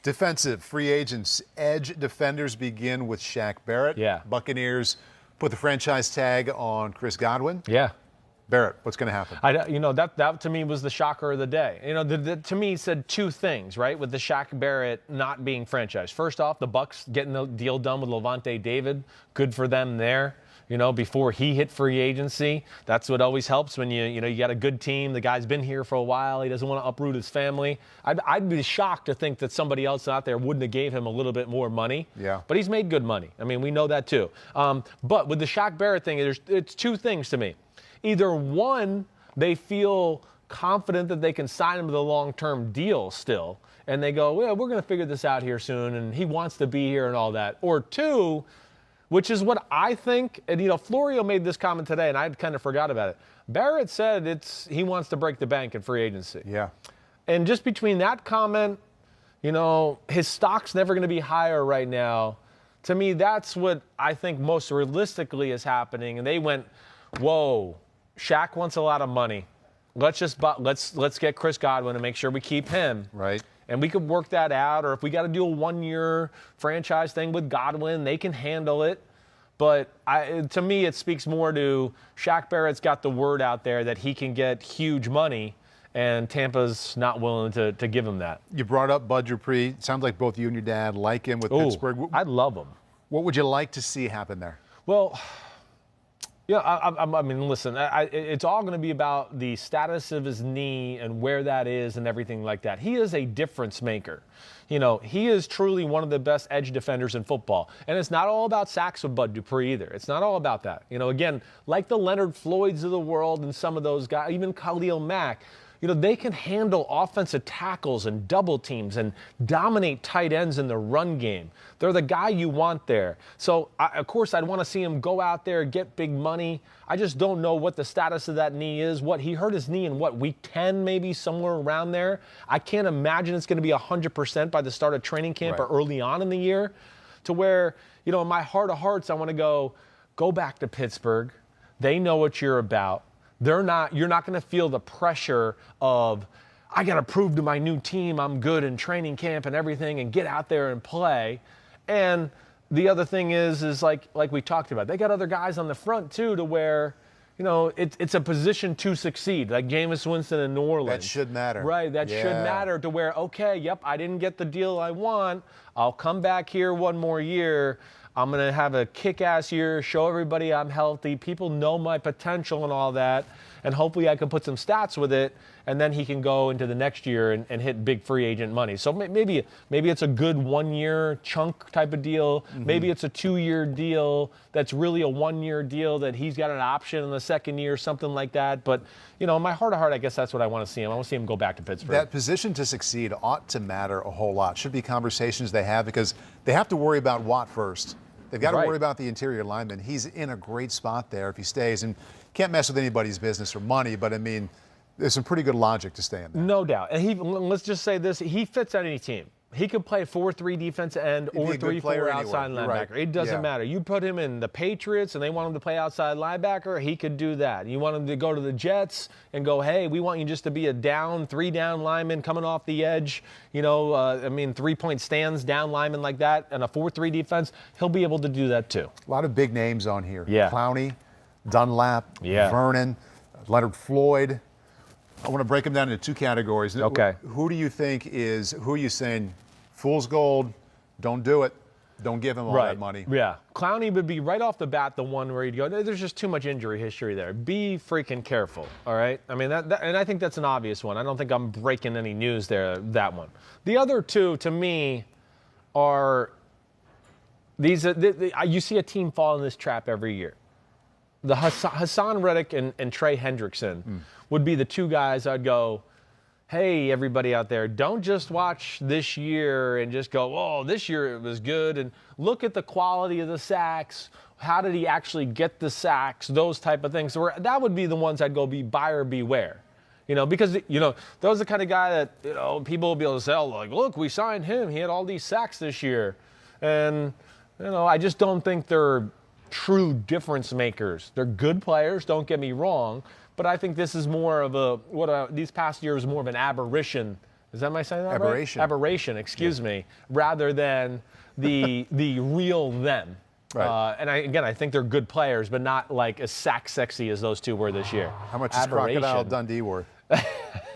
Defensive free agents, edge defenders begin with Shaq Barrett. Yeah. Buccaneers put the franchise tag on Chris Godwin. Yeah. Barrett, what's going to happen? That to me was the shocker of the day. To me said two things, right? With the Shaq Barrett not being franchised. First off, the Bucs getting the deal done with Levante David. Good for them there. Before he hit free agency, that's what always helps when you got a good team. The guy's been here for a while. He doesn't want to uproot his family. I'd be shocked to think that somebody else out there wouldn't have gave him a little bit more money. Yeah. But he's made good money. I mean, we know that too. But with the Shaq Barrett thing, it's two things to me. Either one, they feel confident that they can sign him to the long-term deal still, and they go, well, we're going to figure this out here soon, and he wants to be here and all that. Or two, which is what I think, and Florio made this comment today, and I kind of forgot about it. Barrett said he wants to break the bank in free agency. Yeah. And just between that comment, his stock's never going to be higher right now. To me, that's what I think most realistically is happening. And they went, whoa, Shaq wants a lot of money. Let's get Chris Godwin and make sure we keep him. Right. And we could work that out, or if we got to do a one-year franchise thing with Godwin, they can handle it. But to me, it speaks more to Shaq Barrett's got the word out there that he can get huge money, and Tampa's not willing to give him that. You brought up Bud Dupree. It sounds like both you and your dad like him with Pittsburgh. I love him. What would you like to see happen there? Well, yeah, I mean, listen, it's all going to be about the status of his knee and where that is and everything like that. He is a difference maker. He is truly one of the best edge defenders in football. And it's not all about sacks with Bud Dupree either. It's not all about that. Again, like the Leonard Floyds of the world and some of those guys, even Khalil Mack, they can handle offensive tackles and double teams and dominate tight ends in the run game. They're the guy you want there. So, of course, I'd want to see him go out there, get big money. I just don't know what the status of that knee is. He hurt his knee in week 10, maybe somewhere around there. I can't imagine it's going to be 100% by the start of training camp or early on in the year, to where, in my heart of hearts, I want to go back to Pittsburgh. They know what you're about. You're not going to feel the pressure of, I got to prove to my new team I'm good in training camp and everything and get out there and play. And the other thing is like we talked about, they got other guys on the front too, to where, it's a position to succeed, like Jameis Winston in New Orleans. That should matter. Right, that should matter, to where, okay, yep, I didn't get the deal I want. I'll come back here one more year. I'm going to have a kick-ass year, show everybody I'm healthy. People know my potential and all that. And hopefully I can put some stats with it, and then he can go into the next year and hit big free agent money. So maybe it's a good one-year chunk type of deal. Mm-hmm. Maybe it's a 2-year deal that's really a 1-year deal that he's got an option in the second year, something like that. But, in my heart of heart, I guess that's what I want to see him. I want to see him go back to Pittsburgh. That position to succeed ought to matter a whole lot. Should be conversations they have, because they have to worry about Watt first. They've got to worry about the interior lineman. He's in a great spot there if he stays. And can't mess with anybody's business or money, but, I mean, there's some pretty good logic to stay in there. No doubt. And let's just say this. He fits on any team. He could play 4-3 defensive end or 3-4 outside linebacker. Right. It doesn't matter. You put him in the Patriots and they want him to play outside linebacker, he could do that. You want him to go to the Jets and go, hey, we want you just to be a 3-down lineman coming off the edge, 3-point stands down lineman like that, and a 4-3 defense, he'll be able to do that too. A lot of big names on here. Yeah. Clowney, Dunlap, Vernon, Leonard Floyd. I want to break them down into two categories. Okay. Who are you saying, fool's gold, don't do it, don't give him all that money? Yeah. Clowney would be right off the bat the one where you'd go, there's just too much injury history there. Be freaking careful, all right? I mean, and I think that's an obvious one. I don't think I'm breaking any news there, that one. The other two, to me, are these. You see a team fall in this trap every year. The Haason Reddick and Trey Hendrickson would be the two guys I'd go, hey, everybody out there, don't just watch this year and just go, oh, this year it was good, and look at the quality of the sacks. How did he actually get the sacks? Those type of things. So that would be the ones I'd go be buyer beware. Because, those are the kind of guy that, people will be able to say, oh, like, look, we signed him. He had all these sacks this year. And, I just don't think they're true difference makers. They're good players, don't get me wrong, but I think this is more of these past years more of an aberration Is that, am I saying that Aberration. right? Aberration, excuse me, rather than the real them. Right. And I think they're good players, but not like as sack sexy as those two were this year. How much is Crocodile Dundee worth?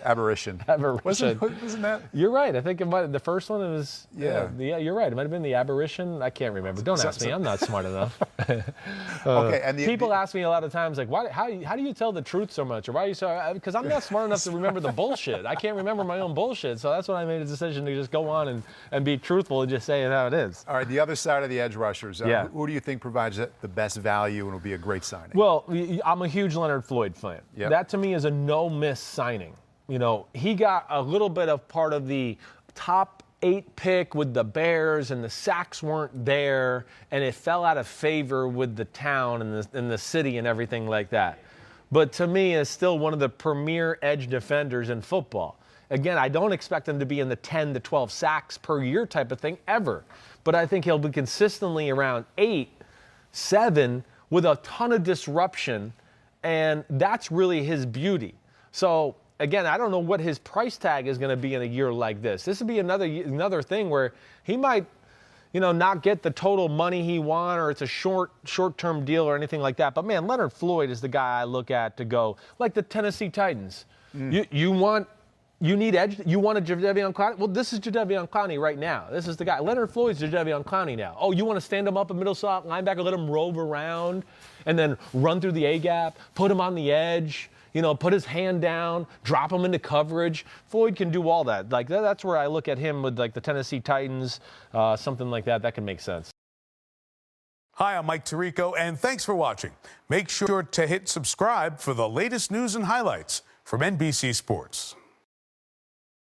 Aberration. Aberration. Wasn't that? You're right. I think it might, the first one was. Yeah. You're right. It might have been the Aberration. I can't remember. Don't ask me. I'm not smart enough. Okay. And people ask me a lot of times, like, how do you tell the truth so much, or why are you so? Because I'm not smart enough to remember the bullshit. I can't remember my own bullshit. So that's when I made a decision to just go on and be truthful and just say it how it is. All right. The other side of the edge rushers. Yeah. Who do you think provides the best value and will be a great signing? Well, I'm a huge Leonard Floyd fan. Yep. That to me is a no-miss signing. You know, he got a little bit of part of the top 8 pick with the Bears, and the sacks weren't there, and it fell out of favor with the town and the city and everything like that. But to me, is still one of the premier edge defenders in football. Again, I don't expect him to be in the 10 to 12 sacks per year type of thing ever, but I think he'll be consistently around 8, 7 with a ton of disruption, and that's really his beauty. So again, I don't know what his price tag is going to be in a year like this. This would be another thing where he might, not get the total money he wants, or it's a short-term deal or anything like that. But man, Leonard Floyd is the guy I look at to go, like the Tennessee Titans. You need edge. You want a Jadeveon Clowney? Well, this is Jadeveon Clowney right now. This is the guy. Leonard Floyd's Jadeveon Clowney now. Oh, you want to stand him up a middle slot linebacker, let him rove around, and then run through the A-gap, put him on the edge, put his hand down, drop him into coverage. Floyd can do all that. Like that's where I look at him with like the Tennessee Titans, something like that. That can make sense. Hi, I'm Mike Tirico, and thanks for watching. Make sure to hit subscribe for the latest news and highlights from NBC Sports.